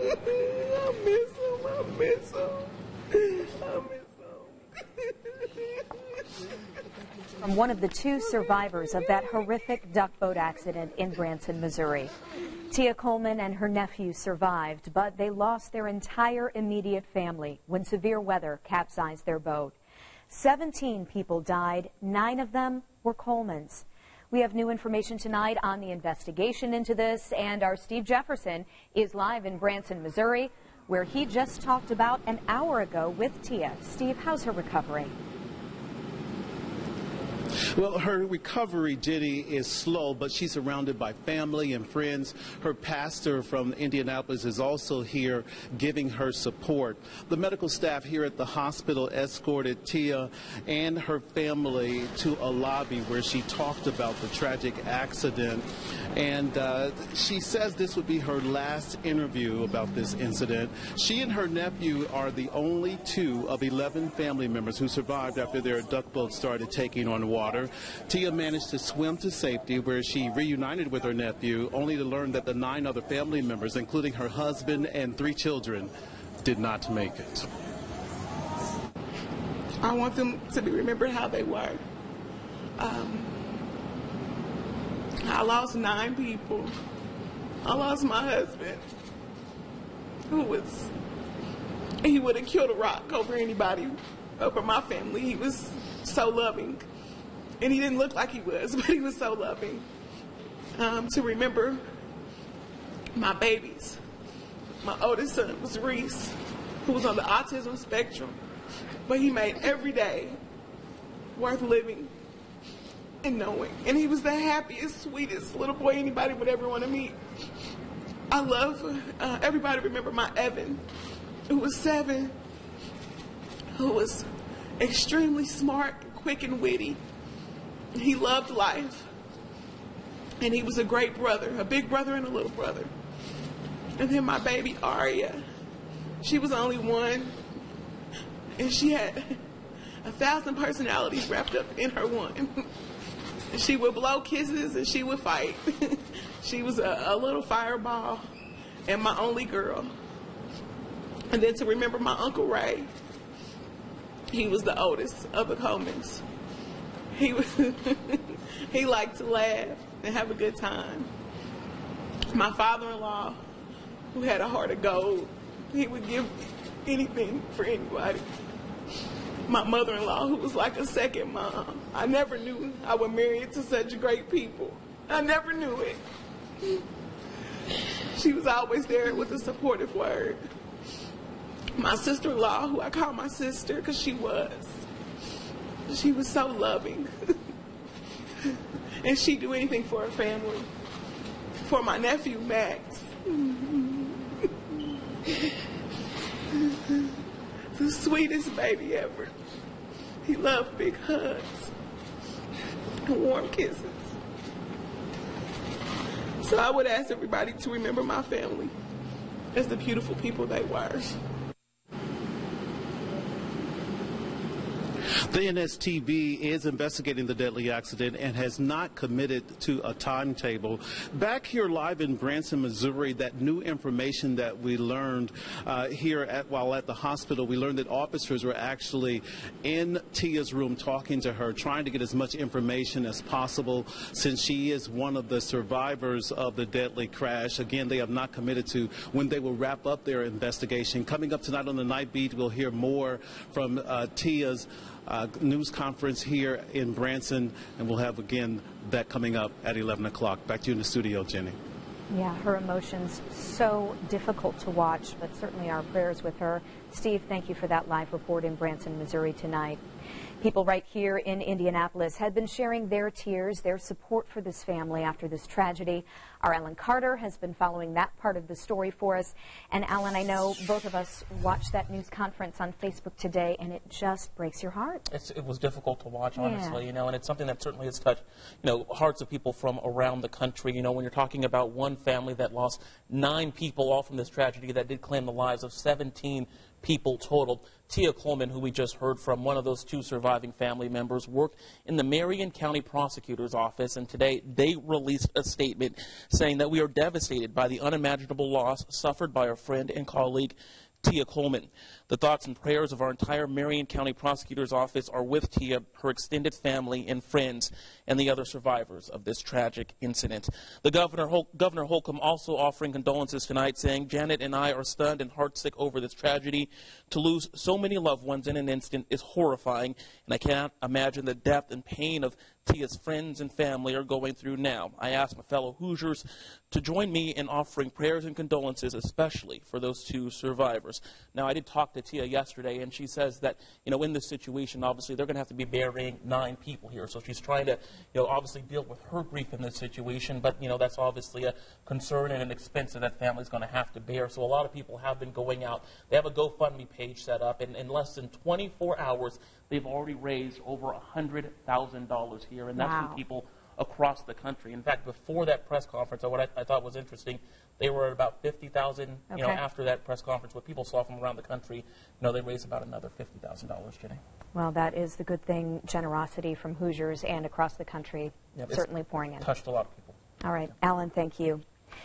I miss him. I miss him. I miss From one of the two survivors of that horrific duck boat accident in Branson, Missouri. Tia Coleman and her nephew survived, but they lost their entire immediate family when severe weather capsized their boat. 17 people died, 9 of them were Colemans. We have new information tonight on the investigation into this, and our Steve Jefferson is live in Branson, Missouri, where he just talked about an hour ago with Tia. Steve, how's her recovery? Well, her recovery, Jenny, is slow, but she's surrounded by family and friends. Her pastor from Indianapolis is also here giving her support. The medical staff here at the hospital escorted Tia and her family to a lobby where she talked about the tragic accident. And she says this would be her last interview about this incident. She and her nephew are the only 2 of 11 family members who survived after their duck boat started taking on water. Tia managed to swim to safety, where she reunited with her nephew, only to learn that the 9 other family members, including her husband and 3 children, did not make it. I want them to be remembered how they were. I lost 9 people. I lost my husband, he would have killed a rock over anybody, over my family. He was so loving. And he didn't look like he was, but he was so loving. To remember my babies. My oldest son was Reese, who was on the autism spectrum, but he made every day worth living and knowing. And he was the happiest, sweetest little boy anybody would ever want to meet. I love everybody remember my Evan, who was 7, who was extremely smart, quick, and witty. He loved life, and he was a great brother, a big brother and a little brother. And then my baby Aria, she was only 1, and she had 1,000 personalities wrapped up in her one. She would blow kisses and she would fight. She was a little fireball and my only girl. And then to remember my Uncle Ray, he was the oldest of the Colemans. He liked to laugh and have a good time. My father-in-law, who had a heart of gold, he would give anything for anybody. My mother-in-law, who was like a second mom. I never knew I would marry into such great people. I never knew it. She was always there with a supportive word. My sister-in-law, who I call my sister because she was so loving. And she'd do anything for her family. For my nephew, Max. The sweetest baby ever. He loved big hugs and warm kisses. So I would ask everybody to remember my family as the beautiful people they were. The NSTB is investigating the deadly accident and has not committed to a timetable. Back here live in Branson, Missouri, that new information that we learned while at the hospital, we learned that officers were actually in Tia's room talking to her, trying to get as much information as possible since she is one of the survivors of the deadly crash. Again, they have not committed to when they will wrap up their investigation. Coming up tonight on the Night Beat, we'll hear more from Tia's news conference here in Branson, and we'll have again that coming up at 11 o'clock. Back to you in the studio, Jenny. Yeah, her emotions so difficult to watch, but certainly our prayers with her. Steve, thank you for that live report in Branson, Missouri tonight. People right here in Indianapolis had been sharing their tears, their support for this family after this tragedy. Our Alan Carter has been following that part of the story for us. And Alan, I know both of us watched that news conference on Facebook today, and it just breaks your heart. It was difficult to watch, honestly, and it's something that certainly has touched, hearts of people from around the country. When you're talking about one family that lost 9 people all from this tragedy that did claim the lives of 17 people total. Tia Coleman, who we just heard from, one of those 2 surviving family members, worked in the Marion County Prosecutor's Office, and today they released a statement saying that we are devastated by the unimaginable loss suffered by our friend and colleague Tia Coleman. The thoughts and prayers of our entire Marion County Prosecutor's Office are with Tia, her extended family and friends, and the other survivors of this tragic incident. The Governor Holcomb also offering condolences tonight, saying, Janet and I are stunned and heartsick over this tragedy. To lose so many loved ones in an instant is horrifying, and I cannot imagine the depth and pain of Tia's friends and family are going through now. I ask my fellow Hoosiers to join me in offering prayers and condolences, especially for those 2 survivors. Now, I did talk to Tia yesterday, and she says that, in this situation, obviously, they're going to have to be burying 9 people here. So she's trying to, obviously deal with her grief in this situation, but, that's obviously a concern and an expense that that family's going to have to bear. So a lot of people have been going out. They have a GoFundMe page set up, and in less than 24 hours, they've already raised over $100,000 here, and that's from people across the country. In fact, before that press conference, what I thought was interesting, they were at about 50,000. After that press conference, what people saw from around the country, they raised about another $50,000. Jenny. Well, that is the good thing. Generosity from Hoosiers and across the country, certainly pouring in. Touched a lot of people. All right, Alan, thank you.